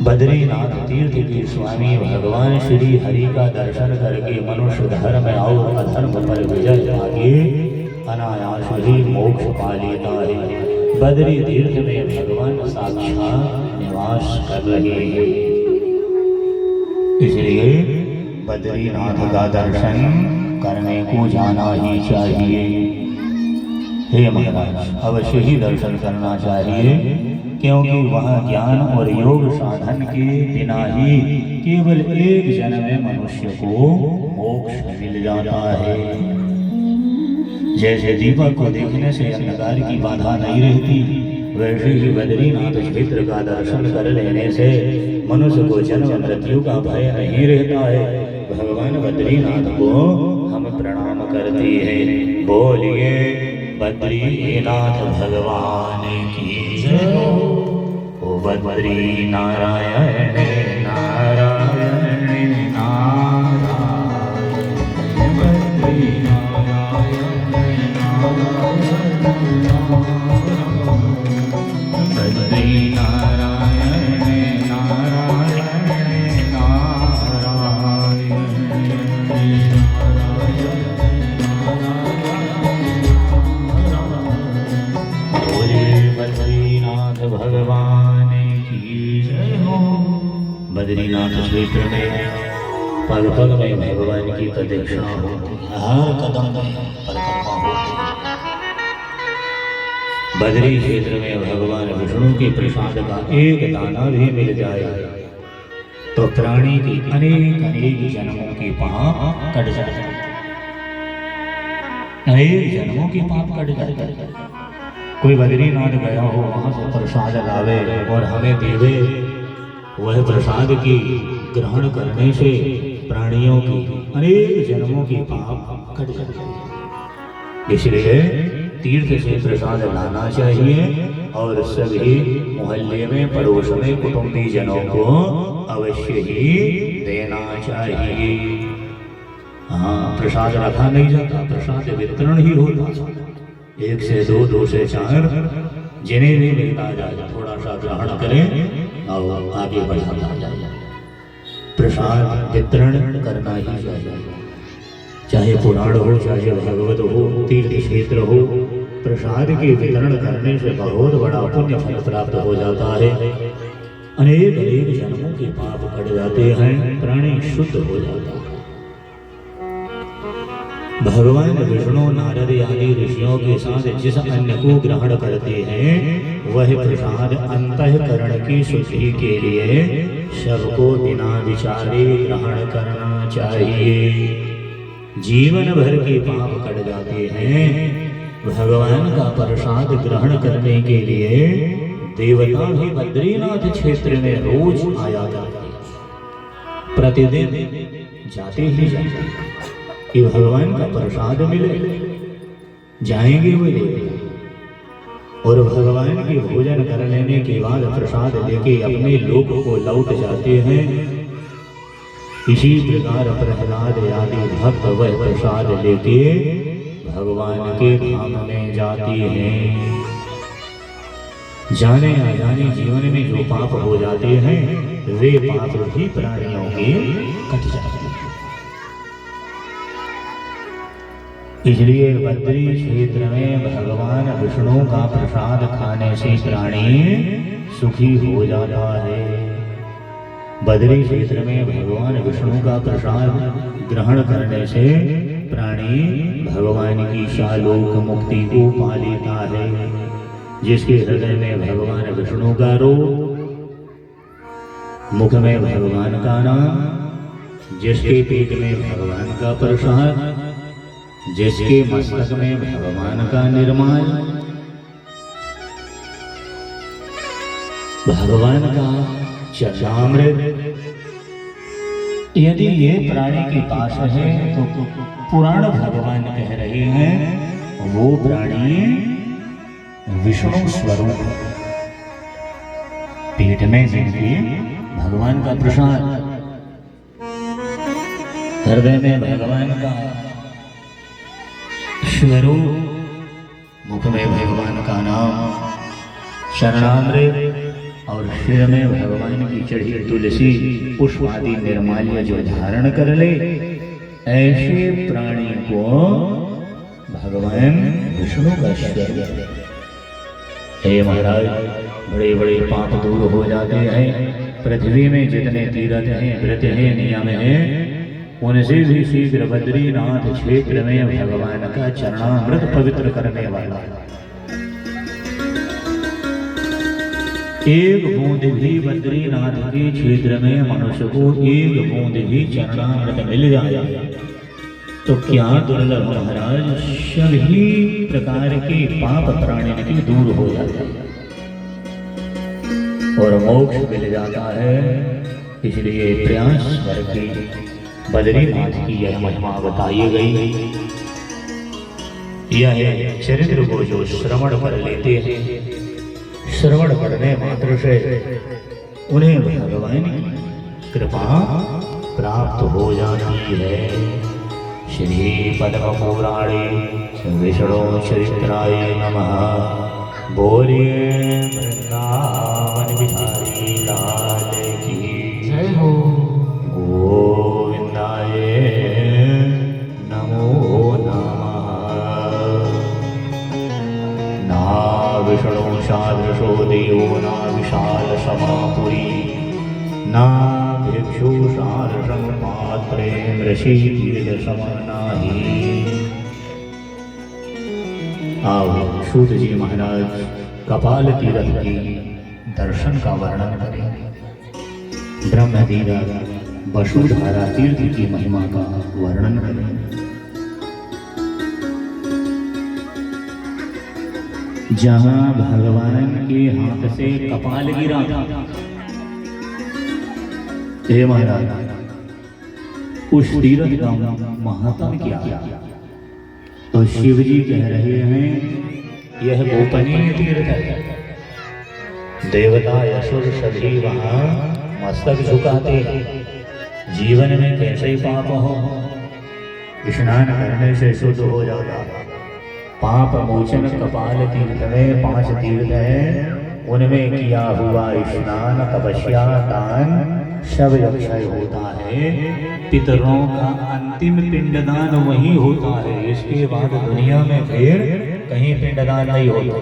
बद्रीनाथ तीर्थ के स्वामी भगवान श्री हरि का दर्शन करके मनुष्य धर्म और अधर्म पर विजय पाके अनायास ही मोक्ष पा लेता है। बद्री तीर्थ में भगवान साक्षात निवास कर रहे हैं, इसलिए बद्रीनाथ का दर्शन करने को जाना ही चाहिए। हे महाराज, अवश्य ही दर्शन करना चाहिए, क्योंकि वह ज्ञान और योग साधन के बिना ही केवल एक जन्म में मनुष्य को मोक्ष मिल जाता है। जैसे दीपक को देखने से अंधकार की बाधा नहीं रहती, वैसे ही बद्रीनाथ क्षेत्र का दर्शन कर लेने से मनुष्य को जन्म मृत्यु का भय नहीं रहता है। भगवान बद्रीनाथ को हम प्रणाम करते हैं। बोलिए बद्रीनाथ भगवान की जय हो। ओ बद्री नारायण नारायण नारायण, बद्री नारायण नारायण बद्री नारायण नारायण नारायण। बद्रीनाथ भगवान की जय हो। बद्रीनाथ क्षेत्र में पग पग में भगवान की प्रदक्षिणा होती है, हर कदम में परिक्रमा होती है। बद्री क्षेत्र में भगवान विष्णु के प्रसाद का एक दाना भी मिल जाए तो प्राणी की अनेक अनेक जन्मों के पाप कट जाते, अनेक जन्मों के पाप कट जाते। कोई बद्रीनाथ गया हो, वहां से प्रसाद लावे और हमें देवे, वह प्रसाद की ग्रहण करने से प्राणियों की अनेक जन्मों के पाप कट जाते। इसलिए तीर्थ से प्रसाद लाना चाहिए और सभी मोहल्ले में, पड़ोस में, कुटुंबी जनों को अवश्य ही देना चाहिए। हाँ, प्रसाद रखा नहीं जाता, प्रसाद वितरण ही होता। 1 से 2, 2 से 4, जिन्हें भी मिलता जाए थोड़ा सा ग्रहण करें और आगे बढ़ाता जाए। प्रसाद वितरण करना ही चाहिए, चाहे पुराण हो, चाहे भागवत हो, तीर्थ क्षेत्र हो। प्रसाद के वितरण करने से बहुत बड़ा पुण्य फल प्राप्त हो जाता है। अनेक अनेक जन्मों के पाप कट जाते हैं, प्राणी शुद्ध हो जाता है। भगवान विष्णु नारद आदि ऋषियों के साथ जिस अन्न को ग्रहण करते हैं, वह प्रसाद अंतःकरण की शुद्धि के लिए सबको बिना विचारे ग्रहण करना चाहिए। जीवन भर के पाप कट जाते हैं। भगवान का प्रसाद ग्रहण करने के लिए देवता भी बद्रीनाथ क्षेत्र में रोज आया करते, प्रतिदिन जाते ही जाते कि भगवान का प्रसाद मिले, जाएंगे वो लेके, और भगवान के भोजन कर लेने के बाद प्रसाद लेके अपने लोक को लौट जाते हैं। इसी प्रकार प्रहलाद आदि भक्त वह प्रसाद लेके भगवान के धाम में जाते हैं। जाने अजाने जीवन में जो पाप हो जाते हैं, वे पाप भी प्राणियों के कट जाते हैं। इसलिए बद्री क्षेत्र में भगवान विष्णु का प्रसाद खाने से प्राणी सुखी हो जाता है। बद्री क्षेत्र में भगवान विष्णु का प्रसाद ग्रहण करने से प्राणी भगवान की शालोक मुक्ति को पा लेता है। जिसके हृदय में भगवान विष्णु का रूप, मुख में भगवान का नाम, जिसके पेट में भगवान का प्रसाद, जिसके मस्तक में भगवान का निर्माण, भगवान का चरणामृत, यदि ये प्राणी के पास है तो पुराण भगवान कह रहे हैं वो प्राणी विष्णु स्वरूप है। पेट में जिनके भगवान का प्रसाद, हृदय में भगवान का स्वरूप, मुख में भगवान का नाम, शरणामृत और सिर में भगवान की चढ़ी तुलसी पुष्प आदि निर्माल्य जो धारण कर ले, ऐसे प्राणी को भगवान विष्णु का स्वर्ग। हे महाराज, बड़े बड़े पाप दूर हो जाते हैं। पृथ्वी में जितने तीर्थ हैं, व्रत हैं, नियम हैं, उनसे भी शीघ्र बद्रीनाथ क्षेत्र में भगवान का चरणामृत पवित्र करने वाला। एक बूंद भी बद्रीनाथ के क्षेत्र में मनुष्य को एक बूंद भी चरणामृत मिल जाए तो क्या दुर्लभ महाराज, सभी प्रकार के पाप प्राणी के दूर हो जाते हैं और मोक्ष मिल जाता है। इसलिए प्रयास करके बद्रीनाथ की यह महिमा बताई गई। यह चरित्र को जो श्रवण कर लेते हैं, श्रवण करने मात्र से उन्हें भगवान की कृपा प्राप्त हो जाती है। श्री पद्म पुराणे विष्णु चरित्राय नमः। बोलिए वृंदावन बिहारी लाल की जय हो। गोविंदाय नमो नमः। ना विष्णु सादृशो देवो ना विशाल समापुरी, ना भिक्षु सादृशं पात्रे ऋषि तीर्थ समानाहि। आओ सूत जी महाराज कपाल तीर्थ की दर्शन का वर्णन करें। ब्रह्म तीर्थ वसुधारा तीर्थ की महिमा का वर्णन करें। जहां भगवान के हाथ से कपाल गिरा था, हे महाराज, उस तीर्थ का महात्म क्या? तो शिव जी कह रहे हैं यह गोपनीय तीर्थ है। देवता असुर सभी वहां मस्तक झुकाते हैं। जीवन में कैसे पाप हो, स्नान करने से शुद्ध हो जाता। पाप मोचन कपाल तीर्थ में 5 तीर्थ हैं, उनमें किया हुआ स्नान, तपस्या, दान सब अक्षय होता है। पितरों का अंतिम पिंडदान वही होता है। इसके बाद दुनिया में फिर कहीं पिंडदान नहीं होता।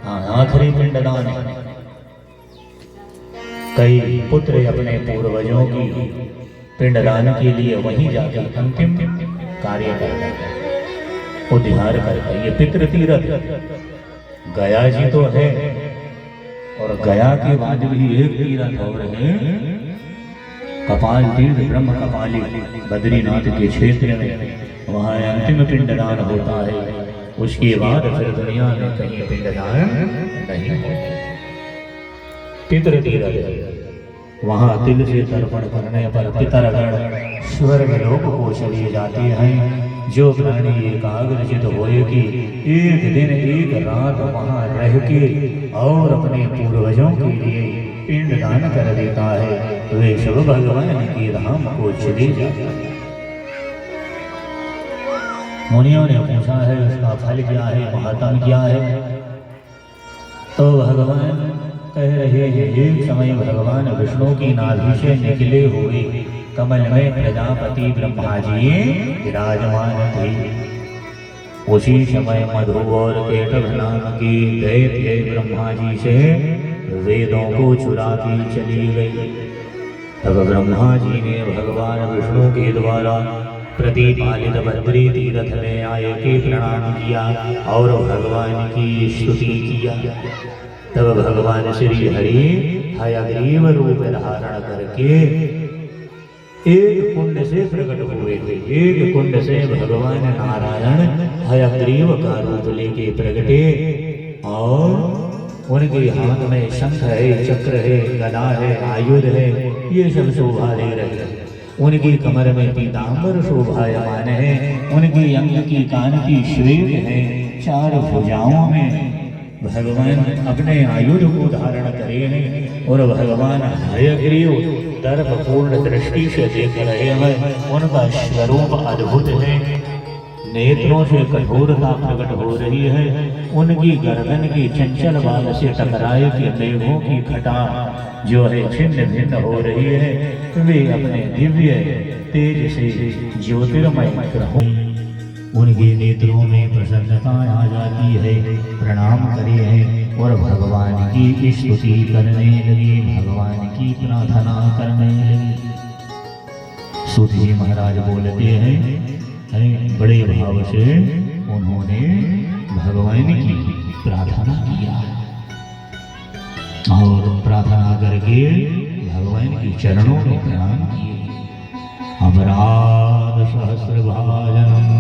हाँ, आखिरी पिंडदान है। कई पुत्र अपने पूर्वजों की पिंडदान के लिए वहीं जाकर अंतिम कार्य करते हैं, उद्धार करते हैं। ये पितृतीर्थ गया जी तो है, और गया के बाद भी एक तीर्थ और है, कपाल तीर्थ ब्रह्म कपाली बद्रीनाथ के क्षेत्र में। वहाँ अंतिम पिंडदान होता है। उसके बाद फिर दुनिया में कहीं पिंडदान नहीं होता। पितृतीर्थ वहाँ तिल से तर्पण करने पर पितरगण स्वर्ग लोक को चले जाते हैं। जो प्राणी एकाग्रचित होए कि एक दिन एक रात वहाँ रह के और अपने पूर्वजों के लिए पिंडदान कर देता है, वे सब भगवान के धाम को चले जाते हैं। मुनियों ने पूछा है उसका फल क्या है, महात्म क्या है? तो भगवान कह रहे हैं एक समय भगवान विष्णु की नाभि से निकले हुए कमल में प्रजापति ब्रह्मा जी विराजमान थे। उसी समय मधु और केटभ नाम की दैत्य ब्रह्मा जी से वेदों को चुरा के चली गई। तब ब्रह्मा जी ने भगवान विष्णु के द्वारा प्रतिपालित बद्री तीर्थ में आए के प्रणाम किया और भगवान की स्तुति किया। तब भगवान श्री हरि हयग्रीव रूप धारण करके एक कुंड से प्रकट हुए थे। एक कुंड से भगवान नारायण हयग्रीव का रूप लेके प्रकटे और उनके हाथ में शंख है, चक्र है, गदा है, आयुध है, ये सब शोभा ले रहे हैं। उनकी कमर में पीतांबर शोभायमान है, उनकी अंग की कांति श्वेत है। 4 भुजाओं में भगवान अपने आयुध को धारण करे हैं और भगवान हयग्रीव दर्पपूर्ण दृष्टि से देख रहे हैं। उनका स्वरूप अद्भुत है। नेत्रों से कठोरता प्रकट हो रही है। उनकी गर्दन की चंचल बाल से टकराए कि मेघों की घटा जो है छिन्न भिन्न हो रही है। वे अपने दिव्य तेज से ज्योतिर्मय ग्रहों उनके नेत्रों में प्रसन्नता आ जाती है। प्रणाम करे हैं और भगवान की स्तुति करने लगे, भगवान की प्रार्थना करने लगे। सूत जी महाराज बोलते हैं बड़े भाव से उन्होंने भगवान की प्रार्थना किया और प्रार्थना करके भगवान के चरणों में प्रणाम किए। अपराध सहस्र भाजनम